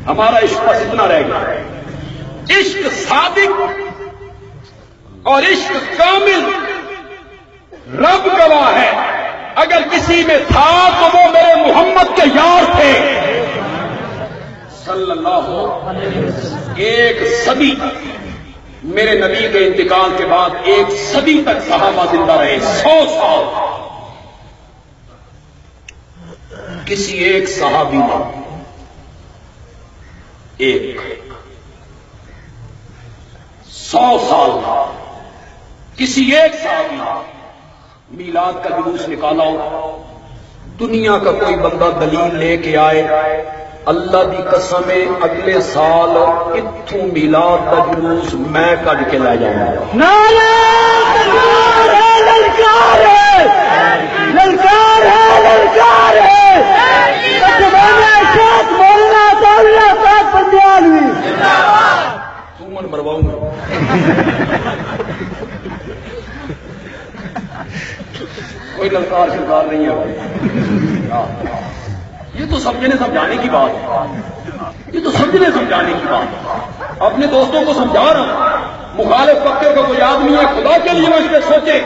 ہمارا عشق بس اتنا رہ گیا، عشق صادق اور عشق کامل رب گواہ ہے، اگر کسی میں تھا تو وہ میرے محمد کے یار تھے صلی اللہ علیہ وسلم۔ ایک صدی میرے نبی کے انتقال کے بعد ایک صدی تک صحابہ زندہ رہے، 100 سال کسی ایک صحابی نے ایک 100 سال کسی ایک صحابی نے میلاد کا جلوس نکالا ہو، دنیا کا کوئی بندہ دلیل لے کے آئے، اللہ دی قسم اگلے سال اتھوں میلاد کا جلوس میں کٹ کے لے جاؤں گا۔ نعرہ تکبیر ہے، للکار ہے، للکار ہے، للکار ہے، ترجمان شیخ مولانا عطاءاللہ صاحب بندیالوی سومن مرواؤں گا۔ کوئی للکار شلکار نہیں ہے، یہ تو سمجھنے سمجھانے کی بات ہے، یہ تو سمجھنے سمجھانے کی بات ہے۔ اپنے دوستوں کو سمجھا رہا ہوں، مخالف پکے کا کوئی آدمی ہے، خدا کے لیے وہ اس پہ سوچے۔